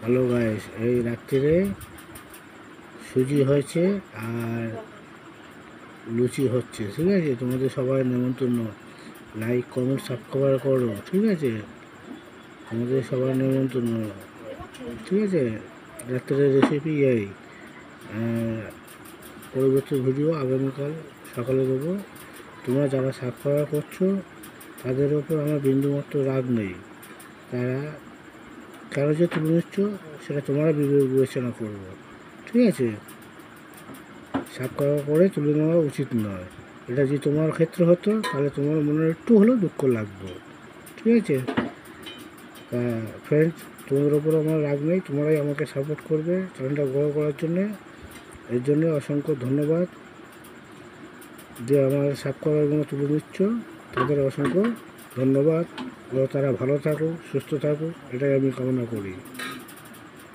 Hello guys, এই রাত্রিরে সুজি হয়েছে আর লুচি হচ্ছে, ঠিক আছে? তোমাদের সবাই নেমন্তন্ন। লাইক কমেন্ট সাবস্ক্রাইব করো, ঠিক আছে? তোমাদের সবার নেমন্তন্ন, ঠিক আছে? রাত্রের রেসিপি এই পরবর্তী ভিডিও আগামীকাল সকালে দেবো। তোমরা যারা সাবস্ক্রাইব করছো তাদের ওপর আমার বিন্দুমাত্র রাগ নেই। তারা কেন যে তুলে নিচ্ছ সেটা তোমরা বিবেচনা করবো, ঠিক আছে? সাবস্ক্রাইব করে তুলে নেওয়া উচিত নয়। এটা যদি তোমার ক্ষেত্রে হতো তাহলে তোমার মনে একটু হলেও দুঃখ লাগতো, ঠিক আছে? তা ফ্রেন্ডস, তোমাদের ওপর আমার রাগ নেই, তোমরাই আমাকে সাপোর্ট করবে চ্যানেলটা বড় করার জন্যে। এর জন্য অসংখ্য ধন্যবাদ। যে আমার সাবস্ক্রাইবারগুলো তুলে নিচ্ছ তাদের অসংখ্য ধন্যবাদ। তারা ভালো থাকুক, সুস্থ থাকুক, এটাই আমি কামনা করি।